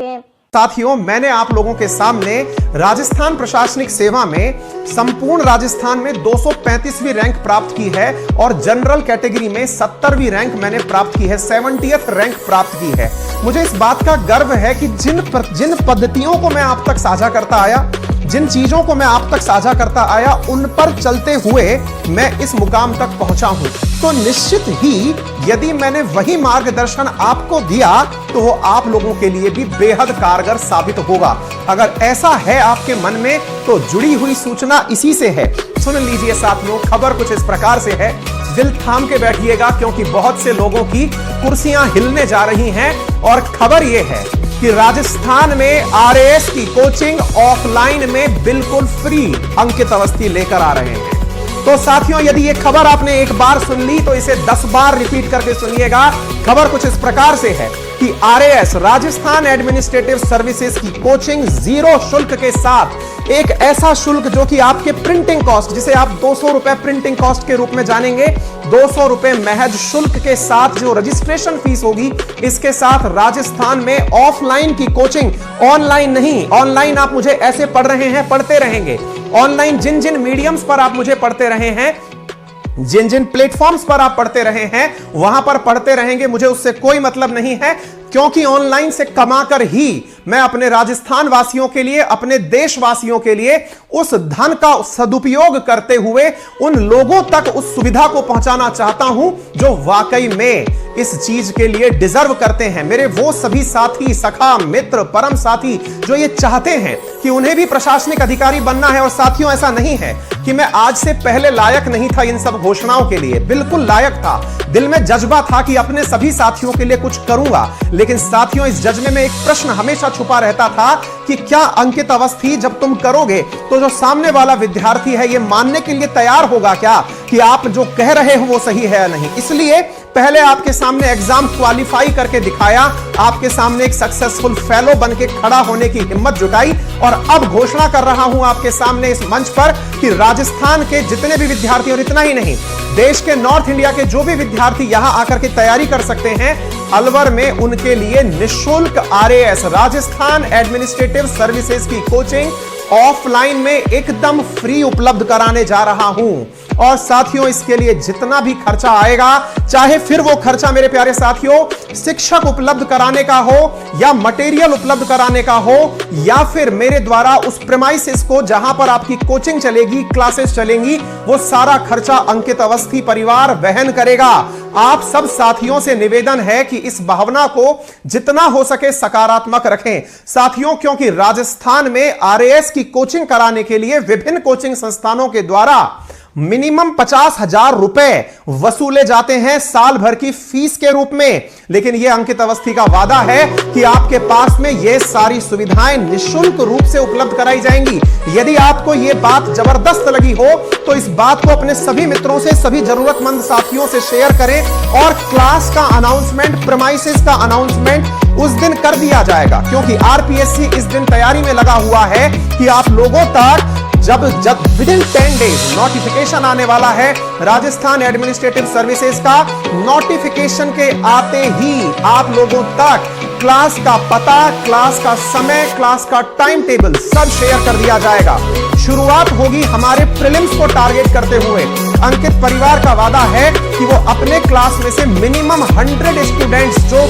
साथियों, मैंने आप लोगों के सामने राजस्थान प्रशासनिक सेवा में संपूर्ण राजस्थान में 235वीं रैंक प्राप्त की है और जनरल कैटेगरी में 70वीं रैंक मैंने प्राप्त की है, 70th रैंक प्राप्त की है। मुझे इस बात का गर्व है कि जिन पद्धतियों को मैं आप तक साझा करता आया, जिन चीजों को मैं आप तक साझा करता आया, उन पर चलते हुए मैं इस मुकाम तक पहुंचा हूं। तो निश्चित ही यदि मैंने वही मार्गदर्शन आपको दिया तो वो आप लोगों के लिए भी बेहद कारगर साबित होगा। अगर ऐसा है आपके मन में तो जुड़ी हुई सूचना इसी से है। सुन लीजिए साथियों, खबर कुछ इस प्रकार से है, दिल थाम के बैठिएगा क्योंकि बहुत से लोगों की कुर्सियां हिलने जा रही हैं। और खबर यह है कि राजस्थान में आरएएस की कोचिंग ऑफलाइन में बिल्कुल फ्री अंकित अवस्थी लेकर आ रहे हैं। तो साथियों, यदि ये खबर आपने एक बार सुन ली तो इसे 10 बार रिपीट करके सुनिएगा। खबर कुछ इस प्रकार से है कि आरएएस राजस्थान एडमिनिस्ट्रेटिव सर्विसेज की कोचिंग 0 शुल्क के साथ, एक ऐसा शुल्क जो कि आपके प्रिंटिंग कॉस्ट, जिसे आप 200 रुपए प्रिंटिंग कॉस्ट के रूप में जानेंगे, 200 रुपए महज शुल्क के साथ जो रजिस्ट्रेशन फीस होगी, इसके साथ राजस्थान में ऑफलाइन की कोचिंग, ऑनलाइन नहीं, ऑनलाइन आप मुझे ऐसे पढ़ रहे हैं, पढ़ते रहेंगे। ऑनलाइन जिन जिन मीडियम्स पर आप मुझे पढ़ते रहे हैं, जिन जिन प्लेटफॉर्म्स पर आप पढ़ते रहे हैं, वहां पर पढ़ते रहेंगे, मुझे उससे कोई मतलब नहीं है, क्योंकि ऑनलाइन से कमाकर ही मैं अपने राजस्थान वासियों के लिए, अपने देशवासियों के लिए उस धन का सदुपयोग करते हुए उन लोगों तक उस सुविधा को पहुंचाना चाहता हूं जो वाकई में इस चीज के लिए डिजर्व करते हैं। मेरे वो सभी साथी, सखा, मित्र, परम साथी जो ये चाहते हैं कि उन्हें भी प्रशासनिक अधिकारी बनना है। और साथियों, ऐसा नहीं है कि मैं आज से पहले लायक नहीं था इन सब घोषणाओं के लिए, बिल्कुल लायक था। दिल में जज्बा था कि अपने सभी साथियों के लिए कुछ करूंगा। लेकिन साथियों, इस जज्बे में एक प्रश्न हमेशा छुपा रहता था कि क्या अंकित अवस्थी जब तुम करोगे तो जो सामने वाला विद्यार्थी है ये मानने के लिए तैयार होगा क्या कि आप जो कह रहे हो वो सही है या नहीं। इसलिए पहले आपके सामने एग्जाम क्वालिफाई करके दिखाया, आपके सामने एक सक्सेसफुल फेलो बन के खड़ा होने की हिम्मत जुटाई और अब घोषणा कर रहा हूं आपके सामने इस मंच पर कि राजस्थान के जितने भी विद्यार्थी, और इतना ही नहीं, देश के नॉर्थ इंडिया के जो भी विद्यार्थी यहां आकर के तैयारी कर सकते हैं, अलवर में उनके लिए निःशुल्क आरएएस राजस्थान एडमिनिस्ट्रेटिव सर्विसेज की कोचिंग ऑफलाइन में एकदम फ्री उपलब्ध कराने जा रहा हूं। और साथियों, इसके लिए जितना भी खर्चा आएगा, चाहे फिर वो खर्चा मेरे प्यारे साथियों शिक्षक उपलब्ध कराने का हो या मटेरियल उपलब्ध कराने का हो या फिर मेरे द्वारा उस प्रेमाइसिस को जहां पर आपकी कोचिंग चलेगी, क्लासेस चलेंगी, वो सारा खर्चा अंकित अवस्थी परिवार वहन करेगा। आप सब साथियों से निवेदन है कि इस भावना को जितना हो सके सकारात्मक रखें साथियों, क्योंकि राजस्थान में आरएएस की कोचिंग कराने के लिए विभिन्न कोचिंग संस्थानों के द्वारा मिनिमम 50,000 रुपए वसूले जाते हैं साल भर की फीस के रूप में। लेकिन यह अंकित अवस्थी का वादा है कि आपके पास में यह सारी सुविधाएं निःशुल्क रूप से उपलब्ध कराई जाएंगी। यदि आपको यह बात जबरदस्त लगी हो तो इस बात को अपने सभी मित्रों से, सभी जरूरतमंद साथियों से शेयर करें और क्लास का अनाउंसमेंट, प्रेमाइसिस का अनाउंसमेंट उस दिन कर दिया जाएगा, क्योंकि आरपीएससी इस दिन तैयारी में लगा हुआ है कि आप लोगों तक जब विदिन 10 डेज नोटिफिकेशन आने वाला है राजस्थान एडमिनिस्ट्रेटिव सर्विसेज का, नोटिफिकेशन के आते ही आप लोगों तक क्लास का पता, क्लास का समय, क्लास का टाइम टेबल सब शेयर कर दिया जाएगा। शुरुआत होगी हमारे प्रीलिम्स को टारगेट करते हुए। अंकित परिवार का वादा है कि वो अपने क्लास में से मिनिमम 100 स्टूडेंट्स, जो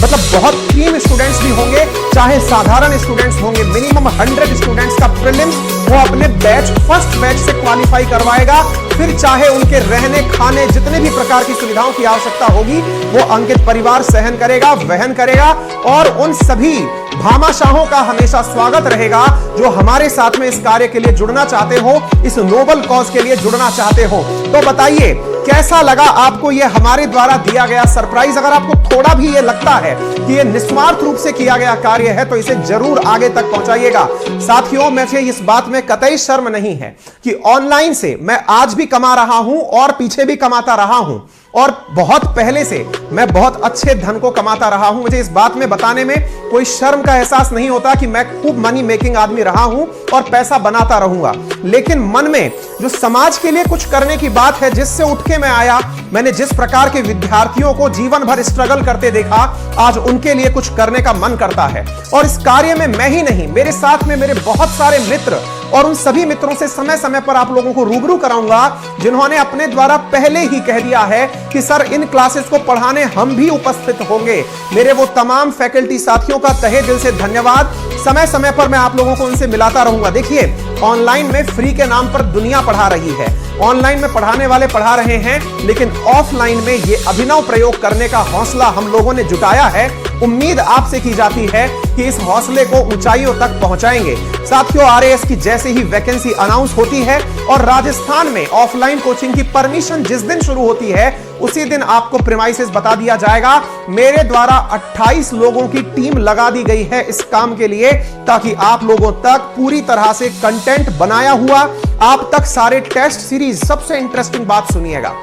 मतलब बहुत टीम स्टूडेंट्स भी होंगे, चाहे साधारण स्टूडेंट्स होंगे, मिनिमम 100 स्टूडेंट्स का प्रीलिम्स वो अपने बैच, फर्स्ट बैच से क्वालिफाई करवाएगा। फिर चाहे उनके रहने, खाने, जितने भी प्रकार की सुविधाओं की आवश्यकता होगी वो अंकित परिवार सहन करेगा, वहन करेगा। और उन सभी भामाशाहों का हमेशा स्वागत रहेगा जो हमारे साथ में इस कार्य के लिए जुड़ना चाहते हो, इस नोबल कॉज के लिए जुड़ना चाहते हो। तो बताइए कैसा लगा आपको यह हमारे द्वारा दिया गया सरप्राइज। अगर आपको थोड़ा भी यह लगता है कि यह निस्वार्थ रूप से किया गया कार्य है तो इसे जरूर आगे तक पहुंचाइएगा। साथियों, मुझे इस बात में कतई शर्म नहीं है कि ऑनलाइन से मैं आज भी कमा रहा हूं और पीछे भी कमाता रहा हूं। और बहुत पहले से मैं बहुत अच्छे धन को कमाता रहा हूं। मुझे इस बात में बताने में कोई शर्म का एहसास नहीं होता कि मैं खूब मनी मेकिंग आदमी रहा हूं और पैसा बनाता रहूंगा। लेकिन मन में जो समाज के लिए कुछ करने की बात है, जिससे उठ के मैं आया, मैंने जिस प्रकार के विद्यार्थियों को जीवन भर स्ट्रगल करते देखा, आज उनके लिए कुछ करने का मन करता है। और इस कार्य में मैं ही नहीं, मेरे साथ में मेरे बहुत सारे मित्र, और उन सभी मित्रों से समय समय पर आप लोगों को रूबरू कराऊंगा जिन्होंने अपने द्वारा पहले ही कह दिया है कि सर इन क्लासेस को पढ़ाने हम भी उपस्थित होंगे। मेरे वो तमाम फैकल्टी साथियों का तहे दिल से धन्यवाद। समय समय पर मैं आप लोगों को उनसे मिलाता रहूंगा। देखिए, ऑनलाइन में फ्री के नाम पर दुनिया पढ़ा रही है, ऑनलाइन में पढ़ाने वाले पढ़ा रहे हैं, लेकिन ऑफलाइन में ये अभिनव प्रयोग करने का हौसला हम लोगों ने जुटाया है। उम्मीद आपसे की जाती है कि इस हौसले को ऊंचाइयों तक पहुंचाएंगे। साथियों, आरएएस की जैसे ही वैकेंसी अनाउंस होती है और राजस्थान में ऑफलाइन कोचिंग की परमिशन जिस दिन शुरू होती है, उसी दिन आपको प्रीमाइसेस बता दिया जाएगा। मेरे द्वारा 28 लोगों की टीम लगा दी गई है इस काम के लिए, ताकि आप लोगों तक पूरी तरह से कंटेंट बनाया हुआ, आप तक सारे टेस्ट सीरीज। सबसे इंटरेस्टिंग बात सुनिएगा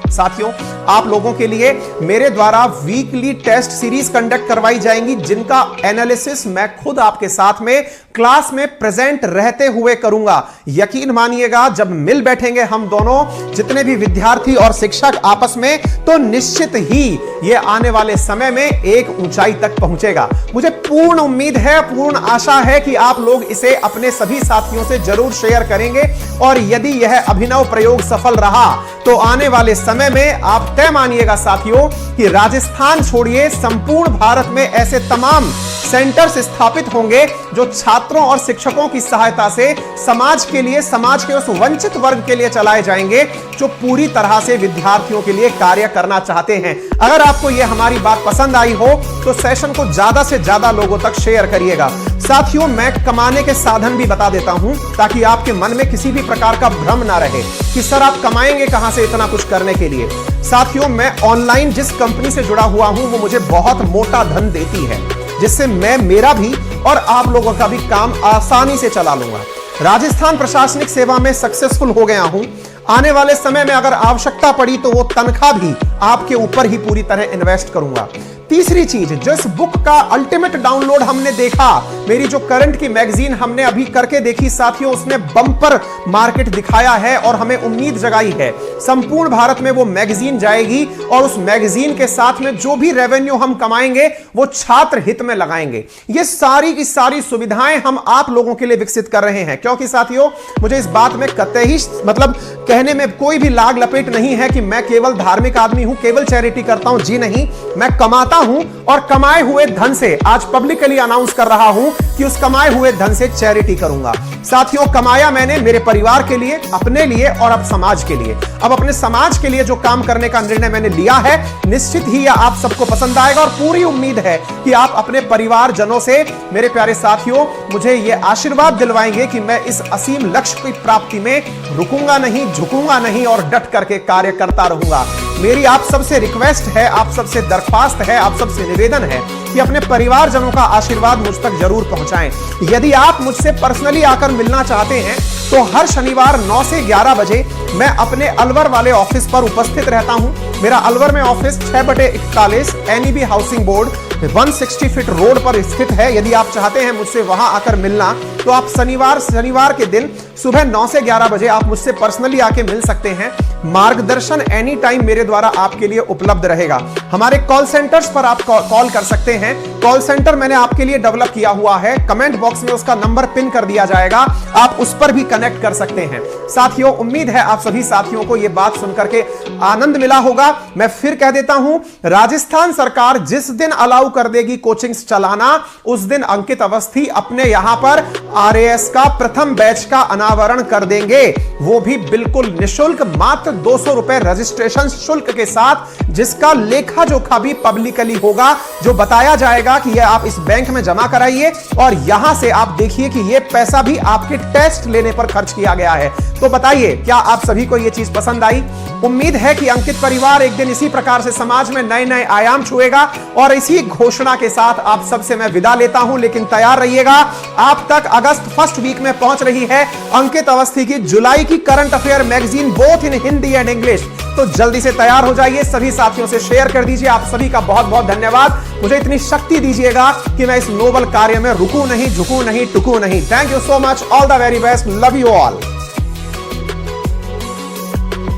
साथियों, आप लोगों के लिए मेरे द्वारा वीकली टेस्ट सीरीज कंडक्ट करवाई जाएंगी, जिनका एनालिसिस मैं खुद आपके साथ में क्लास में प्रेजेंट रहते हुए करूंगा। यकीन मानिएगा, जब मिल बैठेंगे हम दोनों, जितने भी विद्यार्थी और शिक्षक आपस में, तो निश्चित ही यह आने वाले समय में एक ऊंचाई तक पहुंचेगा। मुझे पूर्ण उम्मीद है, पूर्ण आशा है कि आप लोग इसे अपने सभी साथियों से जरूर शेयर करेंगे। और यदि यह अभिनव प्रयोग सफल रहा तो आने वाले समय में आप तय मानिएगा साथियों कि राजस्थान छोड़िए, संपूर्ण भारत में ऐसे तमाम सेंटर्स स्थापित होंगे जो छात्रों और शिक्षकों की सहायता से समाज के लिए, समाज के उस वंचित वर्ग के लिए चलाए जाएंगे जो पूरी तरह से विद्यार्थियों के लिए कार्य करना चाहते हैं। अगर आपको यह हमारी बात पसंद आई हो तो सेशन को ज्यादा से ज्यादा लोगों तक शेयर करिएगा। साथियों, मैं कमाने के साधन भी बता देता हूं ताकि आपके मन में किसी भी प्रकार का भ्रम ना रहे कि सर आप कमाएंगे कहां से इतना कुछ करने के लिए। साथियों, मैं ऑनलाइन जिस कंपनी से जुड़ा हुआ हूं वो मुझे बहुत मोटा धन देती है, जिससे मैं मेरा भी और आप लोगों का भी काम आसानी से चला लूंगा। राजस्थान प्रशासनिक सेवा में सक्सेसफुल हो गया हूं। आने वाले समय में अगर आवश्यकता पड़ी तो वो तनख्वाह भी आपके ऊपर ही पूरी तरह इन्वेस्ट करूंगा। तीसरी चीज, जिस बुक का अल्टीमेट डाउनलोड हमने देखा, मेरी जो करंट की मैगजीन हमने अभी करके देखी साथियों, उसने बम्पर मार्केट दिखाया है और हमें उम्मीद जगाई है संपूर्ण भारत में वो मैगजीन जाएगी और उस मैगजीन के साथ में जो भी रेवेन्यू हम कमाएंगे वो छात्र हित में लगाएंगे। ये सारी की सारी सुविधाएं हम आप लोगों के लिए विकसित कर रहे हैं, क्योंकि साथियों मुझे इस बात में कतई मतलब कहने में कोई भी लाग लपेट नहीं है कि मैं केवल धार्मिक आदमी हूं, केवल चैरिटी करता हूं। जी नहीं, मैं कमाता हूं और कमाए हुए धन से आज पब्लिकली अनाउंस कर रहा हूं कि उस कमाए हुए धन से चैरिटी करूंगा। साथियों, कमाया मैंने मेरे परिवार के लिए, अपने लिए और अब समाज के लिए। अब अपने समाज के लिए जो काम करने का निर्णय मैंने लिया है, निश्चित ही यह आप सबको पसंद आएगा और पूरी उम्मीद है कि आप अपने परिवारजनों से, मेरे प्यारे साथियों, मुझे यह आशीर्वाद दिलवाएंगे कि मैं इस असीम लक्ष्य की प्राप्ति में रुकूंगा नहीं, झुकूंगा नहीं और डट करके कार्य करता रहूंगा। मेरी आप सबसे रिक्वेस्ट है, आप सबसे दरख्वास्त है, आप सबसे निवेदन है कि अपने परिवारजनों का आशीर्वाद मुझ तक जरूर पहुंचाएं। यदि आप मुझसे पर्सनली आकर मिलना चाहते हैं तो हर शनिवार 9 से 11 बजे मैं अपने अलवर वाले ऑफिस पर उपस्थित रहता हूं। मेरा अलवर में office 6/41 NEB housing board 160 feet road पर स्थित है। यदि आप चाहते हैं मुझसे वहां आकर मिलना तो आप शनिवार के दिन सुबह 9 से 11 बजे आप मुझसे पर्सनली आके मिल सकते हैं। मार्गदर्शन एनी टाइम मेरे द्वारा आपके लिए उपलब्ध रहेगा। हमारे कॉल सेंटर्स पर आप कॉल कर सकते हैं। कॉल सेंटर मैंने आपके लिए डेवलप किया हुआ है, कमेंट बॉक्स में उसका नंबर पिन कर दिया जाएगा, आप उस पर भी कनेक्ट कर सकते हैं। साथियों, उम्मीद है आप सभी साथियों को यह बात सुनकर के आनंद मिला होगा। मैं फिर कह देता हूं, राजस्थान सरकार जिस दिन अलाउ कर देगी कोचिंग्स चलाना, उस दिन अंकित अवस्थी अपने यहां पर आरएएस का प्रथम बैच का अनावरण कर देंगे, वो भी बिल्कुल निशुल्क, मात्र 200 रुपए रजिस्ट्रेशन शुल्क के साथ, जिसका लेखा जोखा भी पब्लिकली होगा, जो बताया जाएगा कि यह आप इस बैंक में जमा कराइए और यहां से आप देखिए कि यह पैसा भी आपके टेस्ट लेने पर खर्च किया गया है। तो बताइए, क्या आप सभी को यह चीज पसंद आई? उम्मीद है कि अंकित परिवार एक दिन इसी प्रकार से समाज में नए नए आयाम छुएगा और इसी घोषणा के साथ आप सबसे मैं विदा लेता हूं। लेकिन तैयार रहिएगा, आप तक अगस्त फर्स्ट वीक में पहुंच रही है अंकित अवस्थी की जुलाई की current affair magazine both in Hindi and English. तो जल्दी से तैयार हो जाइए, सभी साथियों से शेयर कर दीजिए। आप सभी का बहुत बहुत धन्यवाद। मुझे इतनी शक्ति दीजिएगा कि मैं इस नोबल कार्य में रुकूं नहीं, झुकूं नहीं, टुकूं नहीं। Thank you so much. All the very best. Love you all.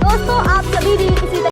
दोस्तों, आप सभी भी किसी